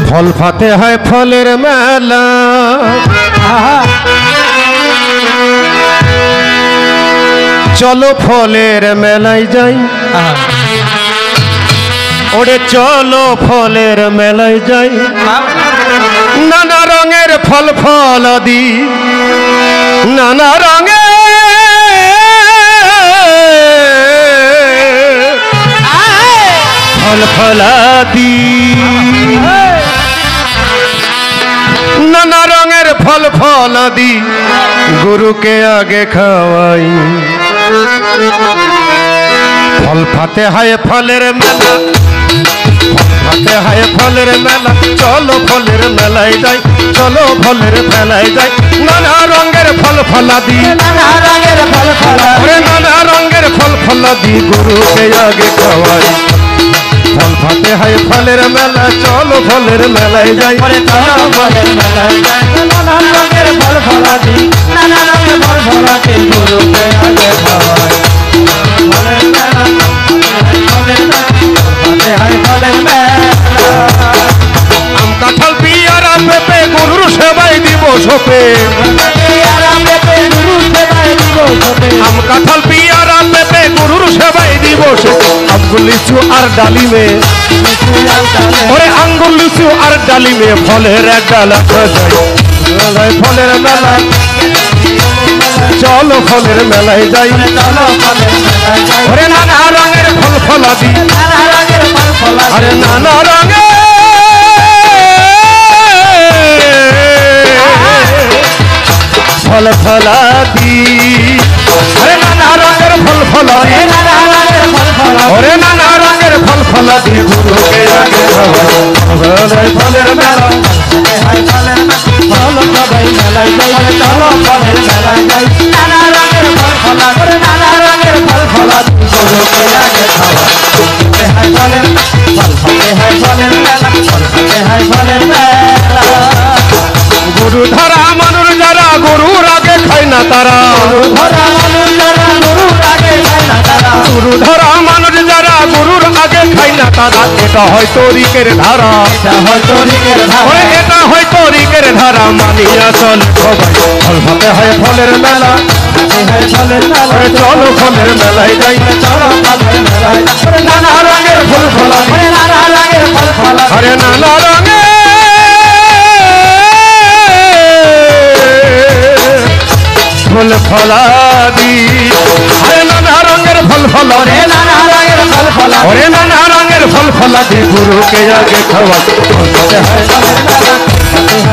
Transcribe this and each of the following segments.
फल फाते है फलेर मेला चलो फलेर मेलाय जाई ओरे चलो फलेर मेलाय जाई नाना रंगेर फल फलादी नाना रंगेर फल फलादी नाना रंगेर फल फलादी गुरु के आगे खावाई फल फाते है फलेर मेला फाते है फलेर मेला चलो फलेर मेलाय जाई चलो फलेर मेलाय जाई नाना रंगेर फल फलादी नाना रंगेर फल फलादी नाना रंगेर फल फलादी गुरु के आगे खावाई फल फाते है फलेर मेला चलो फलेर मेलाय जाई चलो फलेर मेलाय जाई नाना रंगेर फल फलादी नाना रंगेर फल फलादी गुरु के आगे खावाई फलेर मेला फलेर फाते है फलेर मेला आम काठाल पियारा पेपे गुरुर सेवाय दिबस पे आम काठाल पियारा पेपे गुरुर सेवाय दिबस आंगुल लिचु और डाली में ओरे आंगुल लिचु और डाली में फलेर एक डाला सजाई फलेर मेला चलो फलेर मेलाय जाई ओरे नाना रंगेर फल फलादी अरे नाना रंगेर फल फलादी अरे नाना रंगेर फल फलादी अरे नाना रंगेर फल फलादी गुरु के आगे खावाई फलेर मेला चलो सबाई मेलाय जाई चलो फलेर मेलाय जाई नाना रंगेर फल फलादी अरे नाना रंगेर फल फलादी गुरु के आगे खावाई फलेर फल फाते है फलेर मेला फल फाते है फलेर मेला गुरु धरा मनुर जरा गुरुर आगे खाई ना तारा गुरु धरा मनुर जरा गुरुर आगे खाई ना तारा गुरु धरा मनुर जरा गुरुर आगे खाई ना तारा এটা হয় তরিকের ধারা এটা হয় তরিকের ধারা ওরে এটা হয় তরিকের ধারা মানিয়া চল সবাই ফল ফাতে হয় ফলের মেলা ফাতে হয় ফলের মেলা ওরে চলো ফলের মেলায় যাই চলো ফলের মেলায় ওরে নানা রঙের ফুল ফলা ওরে নানা রঙের ফল ফলা আরে নানা রঙের फल फलादी अरे नाना रंगेर फल फलादी नाना रंगेर फल फलादी अरे नाना रंगेर फल फलादी गुरु के आगे खावाई फल फाते है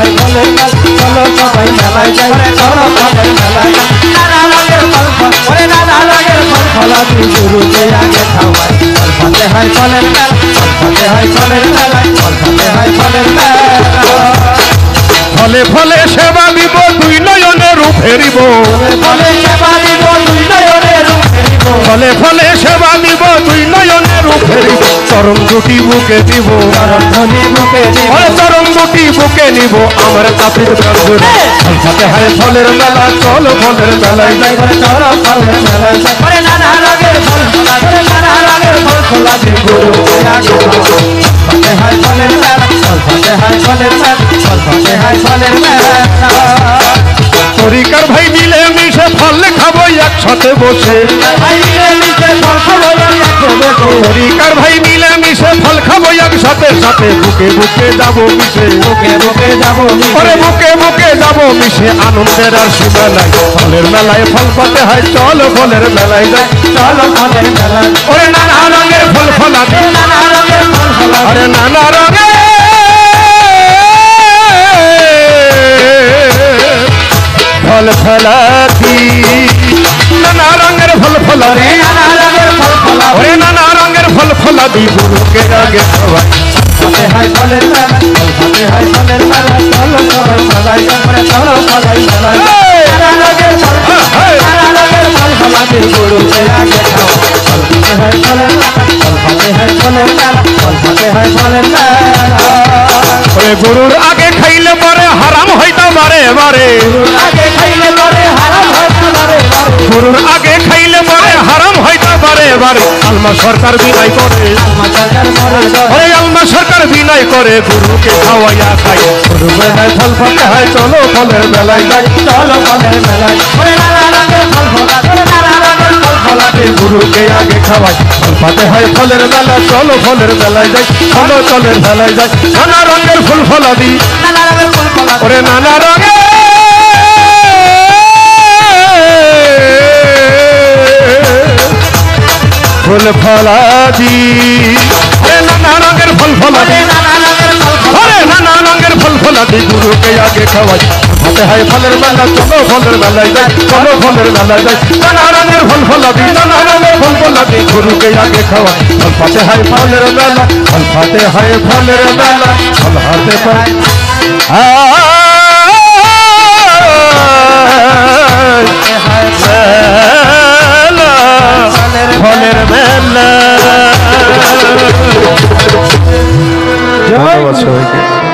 फलेर मेला चलो सबाई मेलाय जाई चलो फलेर मेलाय नाना रंगेर फल फल अरे नाना रंगेर फल फलादी गुरु के आगे खावाई फल फाते है फलेर मेला फल फाते है फलेर मेला फल फाते है फलेर मेला फले फले सेवा দিব দুই নয়নে রূপ হেরিব ফলে সেবা দিব দুই নয়নে রূপ হেরিব ফলে ফলে সেবা দিব দুই নয়নে রূপ হেরিব চরণ দুটি বুকে দিব চরণ দুটি বুকে দিব ওরে চরণ দুটি বুকে নিব আমার কাফির প্রাণজুড়ে ফল ফাতে হয় ফলের মেলা চলো ফলের মেলায় যাই চলো ফলের মেলায় যাই ওরে নানা রঙের ফল ফলাদি ওরে নানা রঙের ফল ফলাদি গুরু কে আগে ফাতে হয় ফলের মেলা ফল ফাতে হয় ফলের মেলা ফল ফাতে হয় फलेर मेला तरिकार भाई मिले मिशे फल खाबो एकसाथे बसे तरिकार भाई मिले मिशे फल खाबो एकसाथे साथे बुके बुके जाबो मिशे बुके बुके जाबो अरे बुके बुके जाबो मिशे आनंदेर आर सीमा नाई फलेर मेलाय फल फाते है चलो फलेर मेलाय जाई चलो फलेर मेलाय ओरे नाना रंगेर फल फलादी नाना रंगेर फल फलादी अरे नाना रंगेर फल फलादी नाना रंगेर फल फलादी नाना रंगेर फल फलादी अरे नाना रंगेर फल फलादी गुरु के आगे खावाई फाते है फलेर मेला फल फाते है फलेर मेला चलो सबाई मेलाय जाई चलो फलेर मेलाय नाना रंगेर फल फलादी गुरु के आगे खावाई फल फाते है फलेर मेला फल फाते है फलेर मेला फल फाते है फलेर मेला ओरे गुरुर आगे खाइले परे हराम हইতা बारे बारे गुरुर आगे खाइले परे हराम हইতা बारे बारे गुरुर आगे खाइले परे हराम हইতা এবারে আলমা সরকার বিনয় করে ওরে আলমা সরকার বিনয় করে গুরুকে খাওয়াইয়া খাই গুরু বেলায় ফল ফলে হয় চলো ফলের বেলায় যাই চলো ফলের বেলায় গুরুকে আগে খাওয়াই ফল পাতে হয় ফলের বেলা চলো ফলের বেলায় যাই চলো চলের বেলায় যাই নানা রঙের ফুল ফলা দিই ওরে নানা রঙের ফুল ফলা দিই নানা রঙের ফুল ফলা দিই নানা রঙের ফুল ফলা দিই গুরুকে আগে খাওয়াই হাতে হয় ফলের মেলা চলো ফলের মেলায় যাই চলো ফলের মেলায় যাই নানা রঙের ফুল ফলা দিই নানা রঙের ফুল ফলা দিই গুরুকে আগে খাওয়াই ফল পাতে হয় ফলের মেলা ফল পাতে হয় ফলের মেলা ফল হাতে পায় ফলের মেলা। ধন্যবাদ সবাইকে।